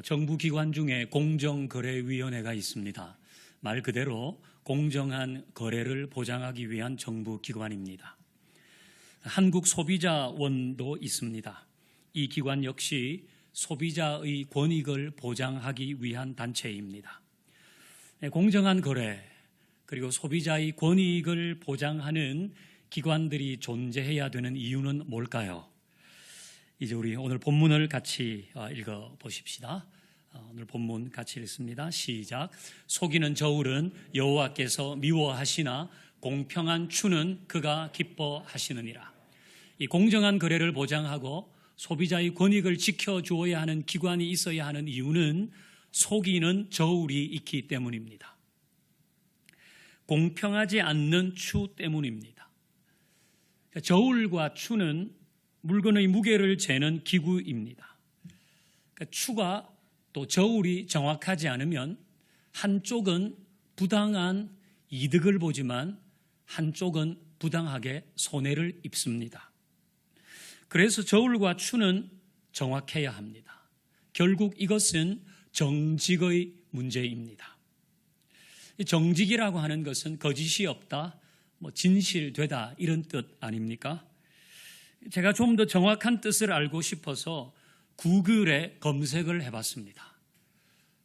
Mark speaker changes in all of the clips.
Speaker 1: 정부기관 중에 공정거래위원회가 있습니다. 말 그대로 공정한 거래를 보장하기 위한 정부기관입니다. 한국소비자원도 있습니다. 이 기관 역시 소비자의 권익을 보장하기 위한 단체입니다. 공정한 거래 그리고 소비자의 권익을 보장하는 기관들이 존재해야 되는 이유는 뭘까요? 이제 우리 오늘 본문을 같이 읽어보십시다. 오늘 본문 같이 읽습니다. 시작. 속이는 저울은 여호와께서 미워하시나 공평한 추는 그가 기뻐하시느니라. 이 공정한 거래를 보장하고 소비자의 권익을 지켜주어야 하는 기관이 있어야 하는 이유는 속이는 저울이 있기 때문입니다. 공평하지 않는 추 때문입니다. 저울과 추는 물건의 무게를 재는 기구입니다. 추가 또 저울이 정확하지 않으면 한쪽은 부당한 이득을 보지만 한쪽은 부당하게 손해를 입습니다. 그래서 저울과 추는 정확해야 합니다. 결국 이것은 정직의 문제입니다. 정직이라고 하는 것은 거짓이 없다, 진실되다 이런 뜻 아닙니까? 제가 좀 더 정확한 뜻을 알고 싶어서 구글에 검색을 해봤습니다.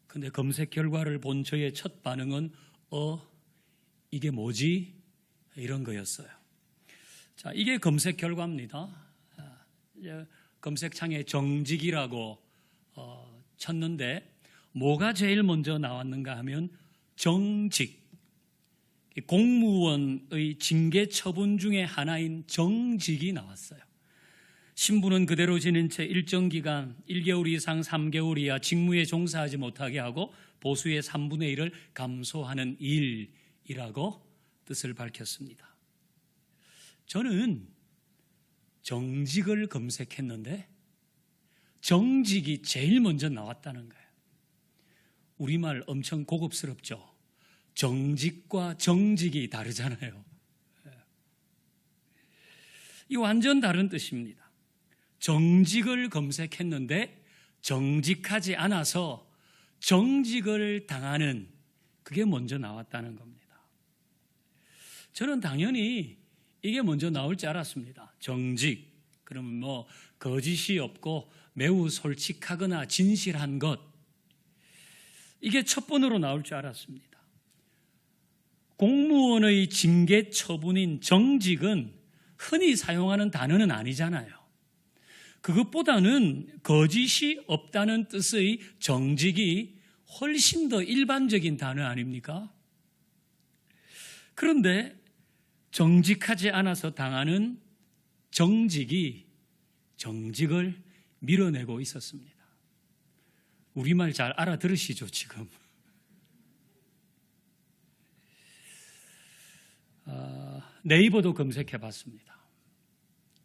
Speaker 1: 근데 검색 결과를 본 저의 첫 반응은 이게 뭐지? 이런 거였어요. 자, 이게 검색 결과입니다. 검색창에 정직이라고 쳤는데 뭐가 제일 먼저 나왔는가 하면 정직, 공무원의 징계 처분 중에 하나인 정직이 나왔어요. 신분은 그대로 지닌 채 일정 기간 1개월 이상 3개월 이하 직무에 종사하지 못하게 하고 보수의 3분의 1을 감소하는 일이라고 뜻을 밝혔습니다. 저는 정직을 검색했는데 정직이 제일 먼저 나왔다는 거예요. 우리말 엄청 고급스럽죠. 정직과 정직이 다르잖아요. 이 완전 다른 뜻입니다. 정직을 검색했는데 정직하지 않아서 정직을 당하는 그게 먼저 나왔다는 겁니다. 저는 당연히 이게 먼저 나올 줄 알았습니다. 정직, 그러면 거짓이 없고 매우 솔직하거나 진실한 것, 이게 첫 번으로 나올 줄 알았습니다. 공무원의 징계 처분인 정직은 흔히 사용하는 단어는 아니잖아요. 그것보다는 거짓이 없다는 뜻의 정직이 훨씬 더 일반적인 단어 아닙니까? 그런데 정직하지 않아서 당하는 정직이 정직을 밀어내고 있었습니다. 우리말 잘 알아들으시죠, 지금? 네이버도 검색해봤습니다.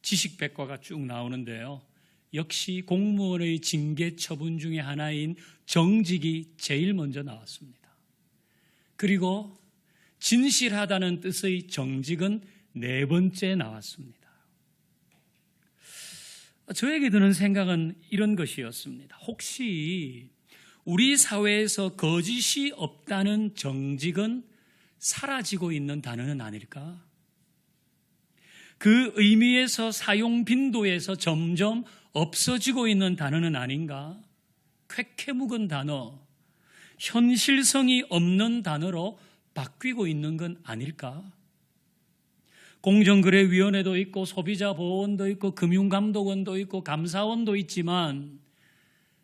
Speaker 1: 지식백과가 쭉 나오는데요. 역시 공무원의 징계 처분 중에 하나인 정직이 제일 먼저 나왔습니다. 그리고 진실하다는 뜻의 정직은 네 번째 나왔습니다. 저에게 드는 생각은 이런 것이었습니다. 혹시 우리 사회에서 거짓이 없다는 정직은 사라지고 있는 단어는 아닐까? 그 의미에서 사용 빈도에서 점점 없어지고 있는 단어는 아닌가? 쾌쾌 묵은 단어, 현실성이 없는 단어로 바뀌고 있는 건 아닐까? 공정거래위원회도 있고 소비자보호원도 있고 금융감독원도 있고 감사원도 있지만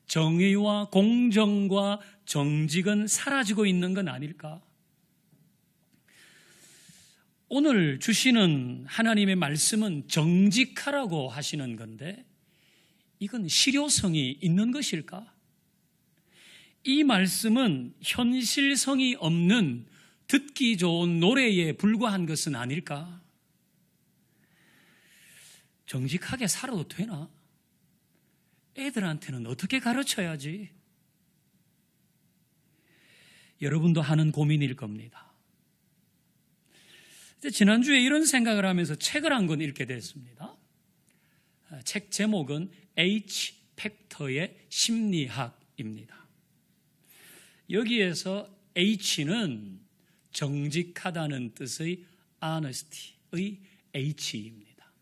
Speaker 1: 정의와 공정과 정직은 사라지고 있는 건 아닐까? 오늘 주시는 하나님의 말씀은 정직하라고 하시는 건데 이건 실효성이 있는 것일까? 이 말씀은 현실성이 없는 듣기 좋은 노래에 불과한 것은 아닐까? 정직하게 살아도 되나? 애들한테는 어떻게 가르쳐야지? 여러분도 하는 고민일 겁니다. 지난주에 이런 생각을 하면서 책을 한 권 읽게 됐습니다. 책 제목은 H 팩터의 심리학 H입니다. 여기에서 H는 정직하다는 뜻의 honesty의 H입니다.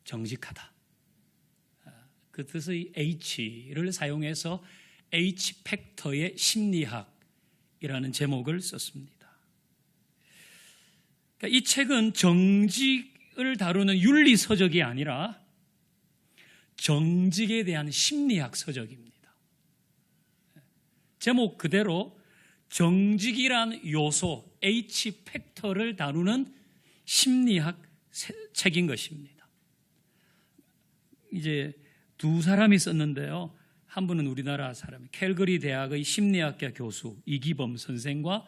Speaker 1: 정직하다. 그 뜻의 H를 사용해서 H팩터의 심리학이라는 제목을 썼습니다. 그러니까 이 책은 정직을 다루는 윤리서적이 아니라 정직에 대한 심리학 서적입니다. 제목 그대로 정직이란 요소 H팩터를 다루는 심리학 책인 것입니다. 이제 두 사람이 썼는데요. 한 분은 우리나라 사람, 캘거리 대학의 심리학과 교수 이기범 선생과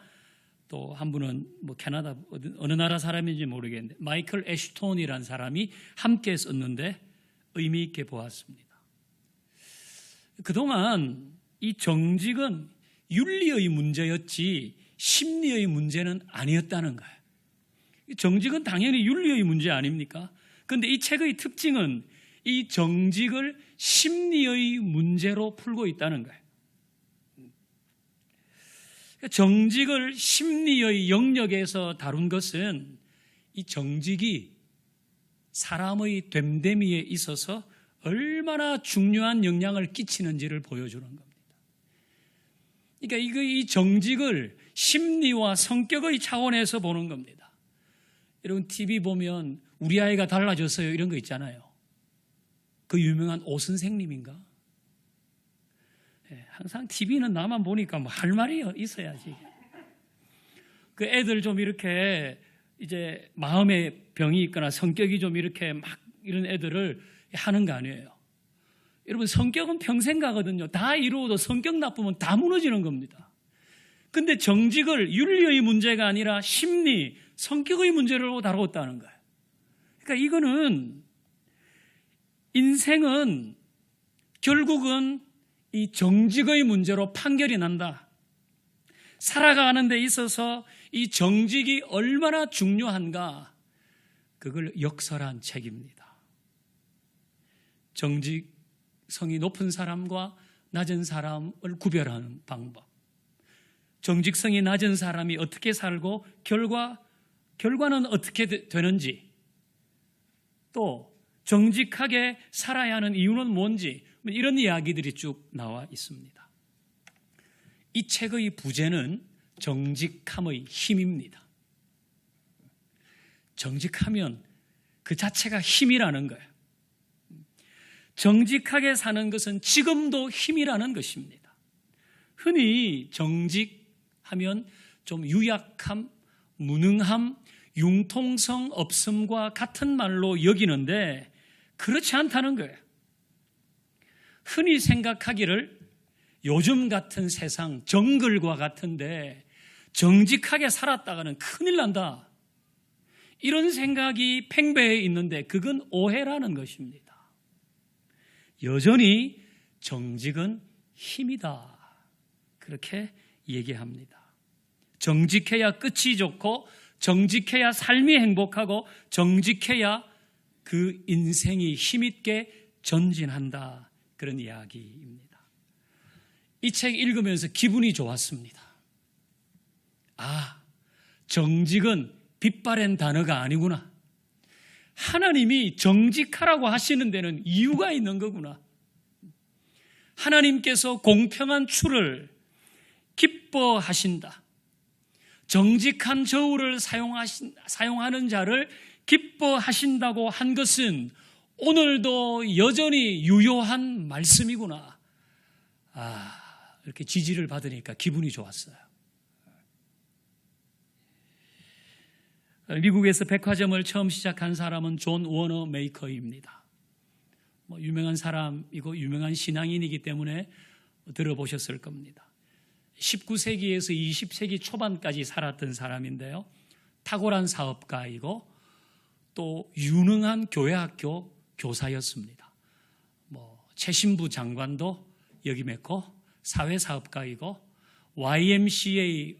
Speaker 1: 또 한 분은 캐나다 어느 나라 사람인지 모르겠는데 마이클 애슈톤이라는 사람이 함께 썼는데 의미 있게 보았습니다. 그동안 이 정직은 윤리의 문제였지 심리의 문제는 아니었다는 거예요. 정직은 당연히 윤리의 문제 아닙니까? 그런데 이 책의 특징은 이 정직을 심리의 문제로 풀고 있다는 거예요. 정직을 심리의 영역에서 다룬 것은 이 정직이 사람의 됨됨이에 있어서 얼마나 중요한 영향을 끼치는지를 보여주는 겁니다. 그러니까 이 정직을 심리와 성격의 차원에서 보는 겁니다. 여러분 TV 보면 우리 아이가 달라졌어요 이런 거 있잖아요. 그 유명한 오 선생님인가? 항상 TV는 나만 보니까 할 말이 있어야지. 그 애들 좀 이렇게 이제 마음에 병이 있거나 성격이 좀 이렇게 막 이런 애들을 하는 거 아니에요. 여러분 성격은 평생 가거든요. 다 이루어도 성격 나쁘면 다 무너지는 겁니다. 근데 정직을 윤리의 문제가 아니라 심리, 성격의 문제로 다루었다는 거예요. 그러니까 이거는 인생은 결국은 이 정직의 문제로 판결이 난다. 살아가는 데 있어서 이 정직이 얼마나 중요한가 그걸 역설한 책입니다. 정직성이 높은 사람과 낮은 사람을 구별하는 방법, 정직성이 낮은 사람이 어떻게 살고 결과는 어떻게 되는지, 또 정직하게 살아야 하는 이유는 뭔지, 이런 이야기들이 쭉 나와 있습니다. 이 책의 부제는 정직함의 힘입니다. 정직하면 그 자체가 힘이라는 거예요. 정직하게 사는 것은 지금도 힘이라는 것입니다. 흔히 정직하면 좀 유약함, 무능함, 융통성 없음과 같은 말로 여기는데 그렇지 않다는 거예요. 흔히 생각하기를 요즘 같은 세상 정글과 같은데 정직하게 살았다가는 큰일 난다. 이런 생각이 팽배해 있는데 그건 오해라는 것입니다. 여전히 정직은 힘이다. 그렇게 얘기합니다. 정직해야 끝이 좋고 정직해야 삶이 행복하고 정직해야 그 인생이 힘있게 전진한다. 그런 이야기입니다. 이 책 읽으면서 기분이 좋았습니다. 정직은 빛바랜 단어가 아니구나. 하나님이 정직하라고 하시는 데는 이유가 있는 거구나. 하나님께서 공평한 추를 기뻐하신다. 정직한 저울을 사용하는 자를 기뻐하신다고 한 것은 오늘도 여전히 유효한 말씀이구나. 이렇게 지지를 받으니까 기분이 좋았어요. 미국에서 백화점을 처음 시작한 사람은 존 워너 메이커입니다. 유명한 사람이고 유명한 신앙인이기 때문에 들어보셨을 겁니다. 19세기에서 20세기 초반까지 살았던 사람인데요. 탁월한 사업가이고 또 유능한 교회학교 교사였습니다. 최신부 장관도 역임했고 사회사업가이고 YMCA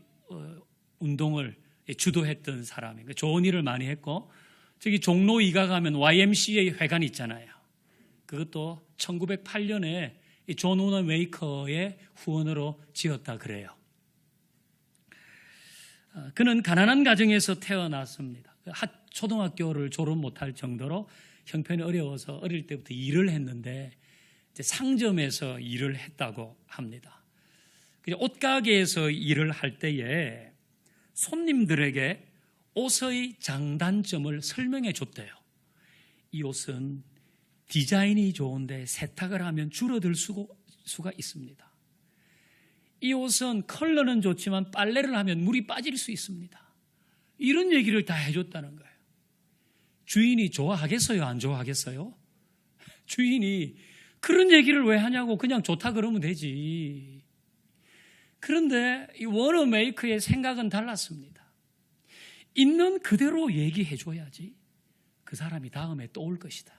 Speaker 1: 운동을 주도했던 사람이고 좋은 일을 많이 했고 저기 종로 2가 가면 YMCA 회관 있잖아요. 그것도 1908년에 존 워너메이커의 후원으로 지었다 그래요. 그는 가난한 가정에서 태어났습니다. 초등학교를 졸업 못할 정도로 형편이 어려워서 어릴 때부터 일을 했는데 이제 상점에서 일을 했다고 합니다. 옷가게에서 일을 할 때에 손님들에게 옷의 장단점을 설명해 줬대요. 이 옷은 디자인이 좋은데 세탁을 하면 줄어들 수가 있습니다. 이 옷은 컬러는 좋지만 빨래를 하면 물이 빠질 수 있습니다. 이런 얘기를 다 해줬다는 거예요. 주인이 좋아하겠어요? 안 좋아하겠어요? 주인이 그런 얘기를 왜 하냐고 그냥 좋다 그러면 되지. 그런데 이 워너메이커의 생각은 달랐습니다. 있는 그대로 얘기해 줘야지 그 사람이 다음에 또 올 것이다.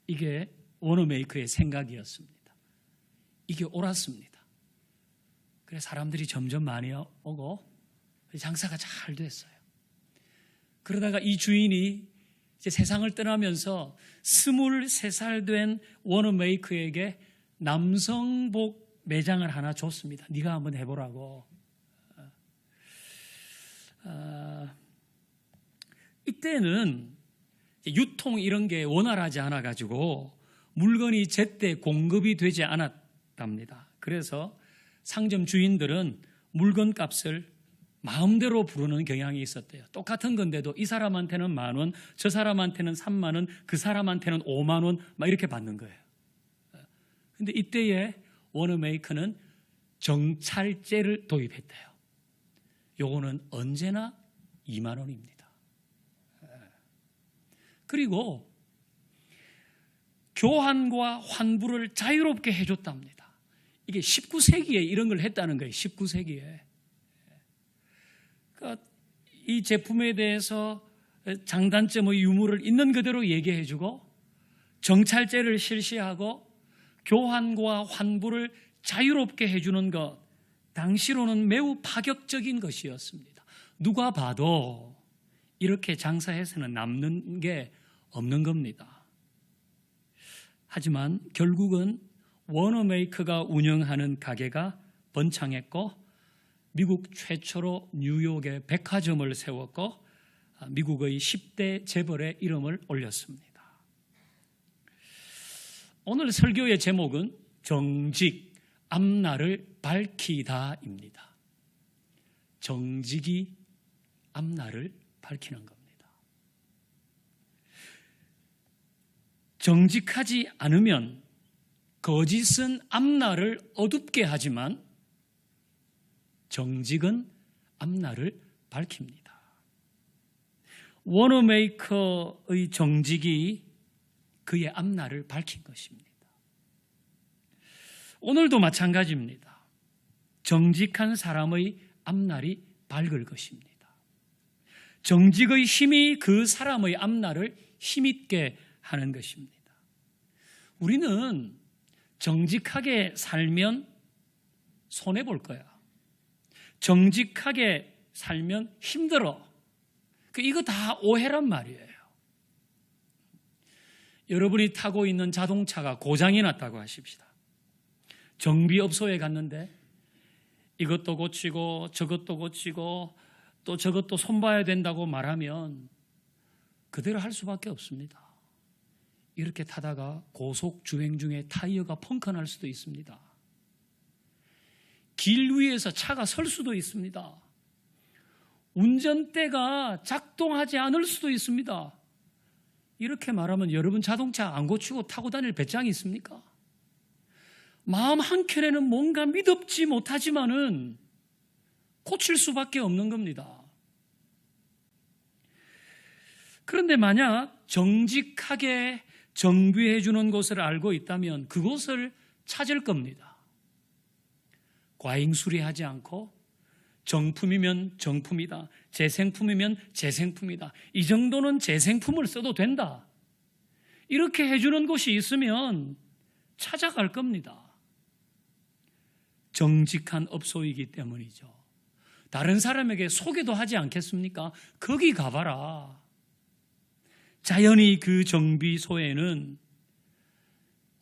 Speaker 1: 이게 워너메이커의 생각이었습니다. 이게 옳았습니다. 그래서 사람들이 점점 많이 오고 장사가 잘 됐어요. 그러다가 이 주인이 이제 세상을 떠나면서 23살 된 워너메이커에게 남성복 매장을 하나 줬습니다. 네가 한번 해보라고. 이때는 유통 이런 게 원활하지 않아가지고 물건이 제때 공급이 되지 않았답니다. 그래서 상점 주인들은 물건 값을 마음대로 부르는 경향이 있었대요. 똑같은 건데도 이 사람한테는 10,000원, 저 사람한테는 30,000원, 그 사람한테는 50,000원 막 이렇게 받는 거예요. 근데 이때에 워너메이커는 정찰제를 도입했대요. 요거는 언제나 20,000원입니다. 그리고 교환과 환불을 자유롭게 해줬답니다. 이게 19세기에 이런 걸 했다는 거예요. 19세기에. 그러니까 이 제품에 대해서 장단점의 유무를 있는 그대로 얘기해주고 정찰제를 실시하고 교환과 환불을 자유롭게 해주는 것, 당시로는 매우 파격적인 것이었습니다. 누가 봐도 이렇게 장사해서는 남는 게 없는 겁니다. 하지만 결국은 워너메이커가 운영하는 가게가 번창했고 미국 최초로 뉴욕에 백화점을 세웠고 미국의 10대 재벌의 이름을 올렸습니다. 오늘 설교의 제목은 정직, 앞날을 밝히다입니다. 정직이 앞날을 밝히는 겁니다. 정직하지 않으면 거짓은 앞날을 어둡게 하지만 정직은 앞날을 밝힙니다. 워너메이커의 정직이 그의 앞날을 밝힌 것입니다. 오늘도 마찬가지입니다. 정직한 사람의 앞날이 밝을 것입니다. 정직의 힘이 그 사람의 앞날을 힘있게 하는 것입니다. 우리는 정직하게 살면 손해볼 거야. 정직하게 살면 힘들어. 이거 다 오해란 말이에요. 여러분이 타고 있는 자동차가 고장이 났다고 하십시다. 정비업소에 갔는데 이것도 고치고 저것도 고치고 또 저것도 손봐야 된다고 말하면 그대로 할 수밖에 없습니다. 이렇게 타다가 고속 주행 중에 타이어가 펑크 날 수도 있습니다. 길 위에서 차가 설 수도 있습니다. 운전대가 작동하지 않을 수도 있습니다. 이렇게 말하면 여러분 자동차 안 고치고 타고 다닐 배짱이 있습니까? 마음 한켠에는 뭔가 믿음지 못하지만은 고칠 수밖에 없는 겁니다. 그런데 만약 정직하게 정비해 주는 곳을 알고 있다면 그곳을 찾을 겁니다. 과잉 수리하지 않고 정품이면 정품이다. 재생품이면 재생품이다. 이 정도는 재생품을 써도 된다. 이렇게 해주는 곳이 있으면 찾아갈 겁니다. 정직한 업소이기 때문이죠. 다른 사람에게 소개도 하지 않겠습니까? 거기 가봐라. 자연히 그 정비소에는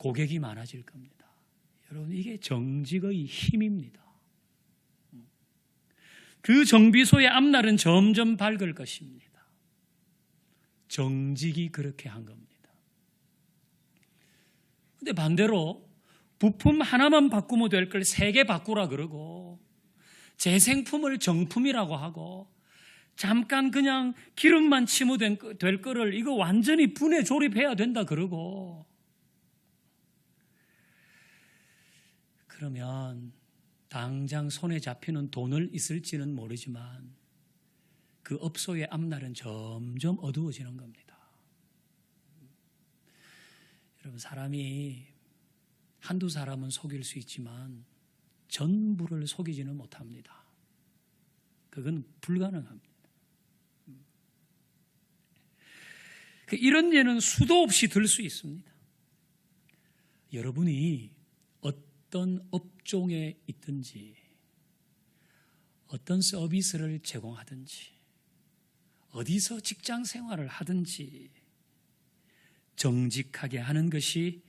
Speaker 1: 고객이 많아질 겁니다. 여러분, 이게 정직의 힘입니다. 그 정비소의 앞날은 점점 밝을 것입니다. 정직이 그렇게 한 겁니다. 근데 반대로 부품 하나만 바꾸면 될 걸 3개 바꾸라 그러고, 재생품을 정품이라고 하고, 잠깐 그냥 기름만 치면 될 거를 이거 완전히 분해 조립해야 된다 그러고, 그러면 당장 손에 잡히는 돈을 있을지는 모르지만 그 업소의 앞날은 점점 어두워지는 겁니다. 여러분, 사람이 한두 사람은 속일 수 있지만 전부를 속이지는 못합니다. 그건 불가능합니다. 이런 예는 수도 없이 들 수 있습니다. 여러분이 어떤 업종에 있든지, 어떤 서비스를 제공하든지, 어디서 직장 생활을 하든지 정직하게 하는 것이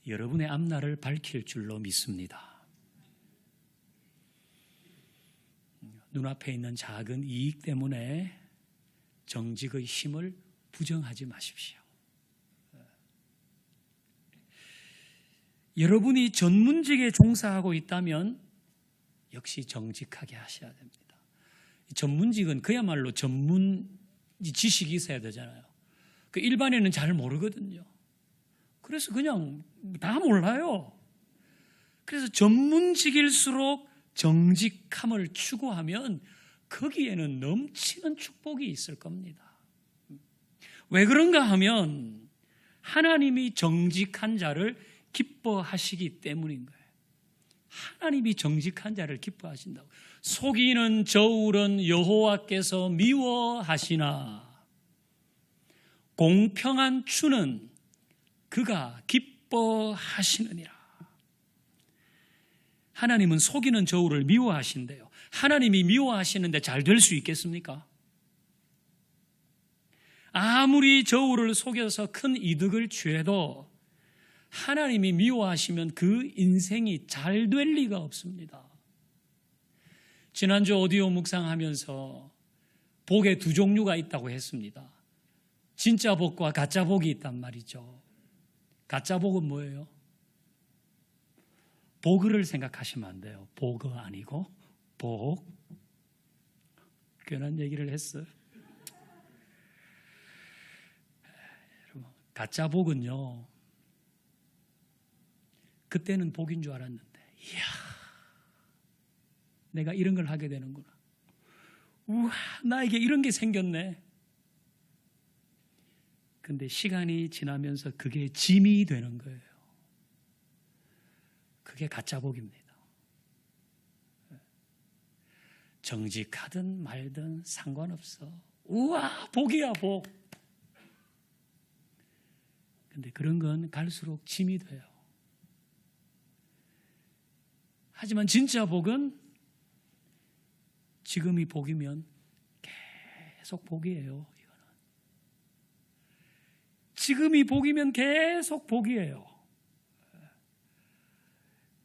Speaker 1: 여러분의 앞날을 밝힐 줄로 믿습니다. 눈앞에 있는 작은 이익 때문에 정직의 힘을 부정하지 마십시오. 여러분이 전문직에 종사하고 있다면 역시 정직하게 하셔야 됩니다. 전문직은 그야말로 전문 지식이 있어야 되잖아요. 그 일반인은 잘 모르거든요. 그래서 그냥 다 몰라요. 그래서 전문직일수록 정직함을 추구하면 거기에는 넘치는 축복이 있을 겁니다. 왜 그런가 하면 하나님이 정직한 자를 기뻐하시기 때문인 거예요. 하나님이 정직한 자를 기뻐하신다고. 속이는 저울은 여호와께서 미워하시나 공평한 추는 그가 기뻐하시느니라. 하나님은 속이는 저울을 미워하신대요. 하나님이 미워하시는데 잘 될 수 있겠습니까? 아무리 저울을 속여서 큰 이득을 취해도 하나님이 미워하시면 그 인생이 잘 될 리가 없습니다. 지난주 오디오 묵상하면서 복의 2종류가 있다고 했습니다. 진짜 복과 가짜 복이 있단 말이죠. 가짜 복은 뭐예요? 복을 생각하시면 안 돼요. 복어 아니고 복. 괜한 얘기를 했어요. 가짜 복은요, 그때는 복인 줄 알았는데, 이야, 내가 이런 걸 하게 되는구나. 우와, 나에게 이런 게 생겼네. 근데 시간이 지나면서 그게 짐이 되는 거예요. 그게 가짜 복입니다. 정직하든 말든 상관없어. 우와, 복이야, 복. 근데 그런 건 갈수록 짐이 돼요. 하지만 진짜 복은 지금이 복이면 계속 복이에요. 이거는. 지금이 복이면 계속 복이에요.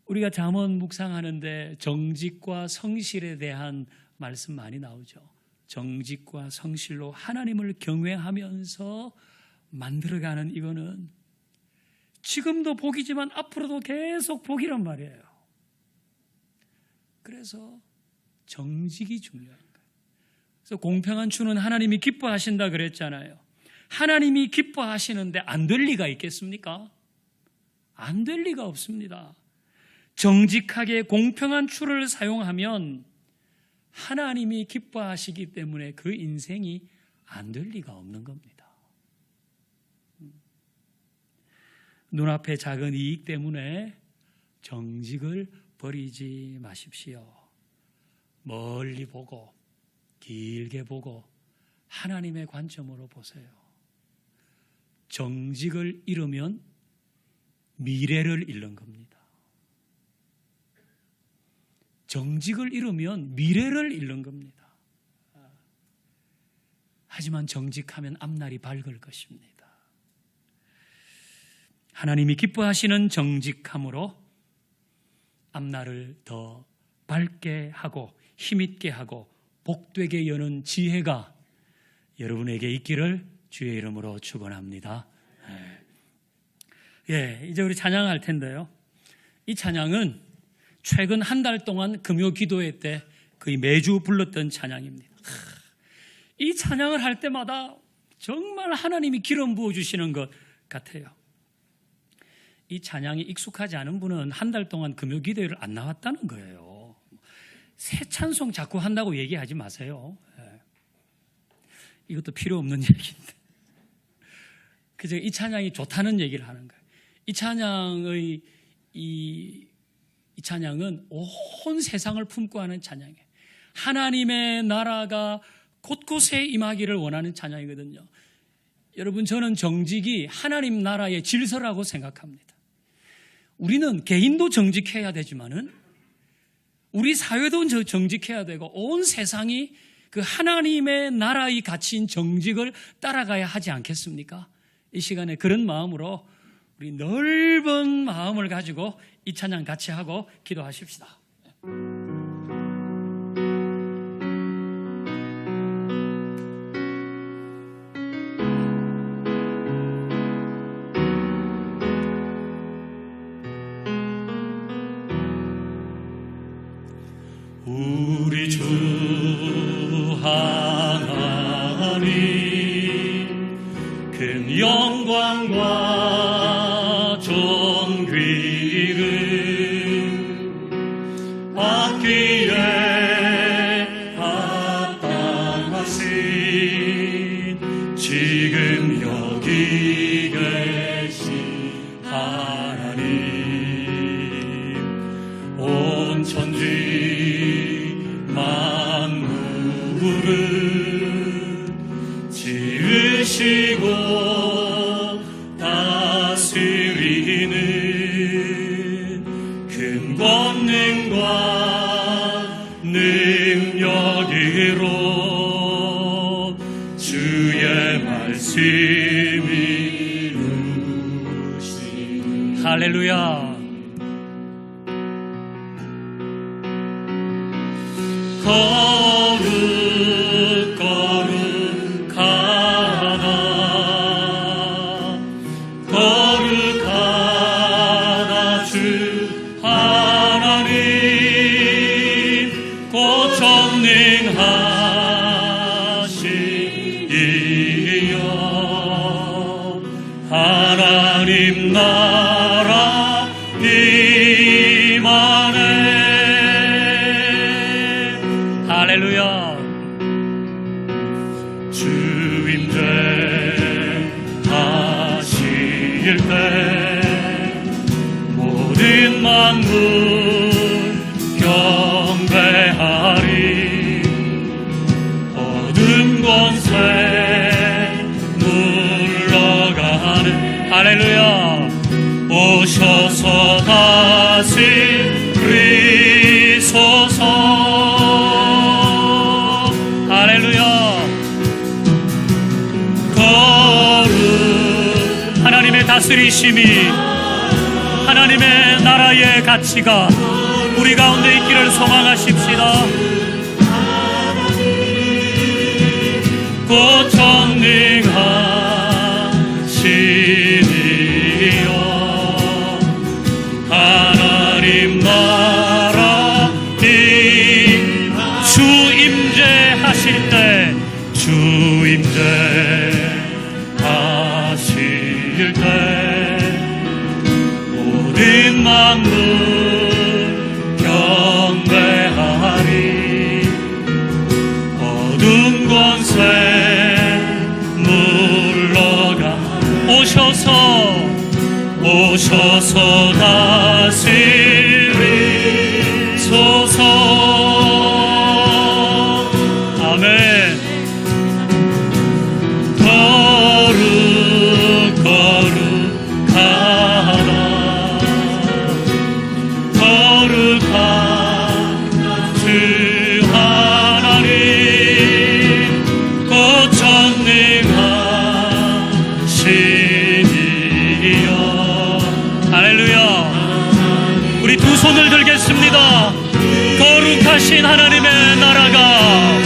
Speaker 1: 우리가 잠언 묵상하는데 정직과 성실에 대한 말씀 많이 나오죠. 정직과 성실로 하나님을 경외하면서 만들어가는 이거는 지금도 복이지만 앞으로도 계속 복이란 말이에요. 그래서 정직이 중요한 거예요. 그래서 공평한 추는 하나님이 기뻐하신다 그랬잖아요. 하나님이 기뻐하시는데 안 될 리가 있겠습니까? 안 될 리가 없습니다. 정직하게 공평한 추를 사용하면 하나님이 기뻐하시기 때문에 그 인생이 안 될 리가 없는 겁니다. 눈앞의 작은 이익 때문에 정직을 버리지 마십시오. 멀리 보고 길게 보고 하나님의 관점으로 보세요. 정직을 잃으면 미래를 잃는 겁니다. 정직을 잃으면 미래를 잃는 겁니다. 하지만 정직하면 앞날이 밝을 것입니다. 하나님이 기뻐하시는 정직함으로 앞날을 더 밝게 하고 힘있게 하고 복되게 여는 지혜가 여러분에게 있기를 주의 이름으로 축원합니다. 이제 우리 찬양할 텐데요. 이 찬양은 최근 한 달 동안 금요 기도회 때 거의 매주 불렀던 찬양입니다. 이 찬양을 할 때마다 정말 하나님이 기름 부어주시는 것 같아요. 이 찬양이 익숙하지 않은 분은 한 달 동안 금요 기도회를 안 나왔다는 거예요. 새 찬송 자꾸 한다고 얘기하지 마세요. 이것도 필요 없는 얘기인데. 그저 이 찬양이 좋다는 얘기를 하는 거예요. 이 찬양은 온 세상을 품고 하는 찬양이에요. 하나님의 나라가 곳곳에 임하기를 원하는 찬양이거든요. 여러분, 저는 정직이 하나님 나라의 질서라고 생각합니다. 우리는 개인도 정직해야 되지만은 우리 사회도 정직해야 되고 온 세상이 그 하나님의 나라의 가치인 정직을 따라가야 하지 않겠습니까? 이 시간에 그런 마음으로 우리 넓은 마음을 가지고 이 찬양 같이 하고 기도하십시다. 우리 주 하나님 큰 영광과 존귀를 받기에 합당하신 지금 여기 계신 하나님 온 천지 만물을 지으시고 다스리는 큰 권능과 능력으로 주의 말씀이 이루시니 할렐루야. 거룩하다 주 하나님 곧 전능하시니여 하나님 나라 임하네. 할렐루야. 주임제 하실 때 모든 만물 경배하리. 어둠 권세 물러가는 할렐루야. 오셔서 다스리소서. 할렐루야. 거룩 하나님의 다스리심이 하나님의 나라의 가치가 우리 가운데 있기를 소망하십시다. 곧 전능하시니여 하나님 나라 주임제 하실 때 주임제 하실 때 모든 만물 경배하리. 어둠 권세 물러가 오셔서 다스리소서. 아멘. 거룩하다 주 하나님 곧 전능하시니여 거룩하신 하나님의 나라가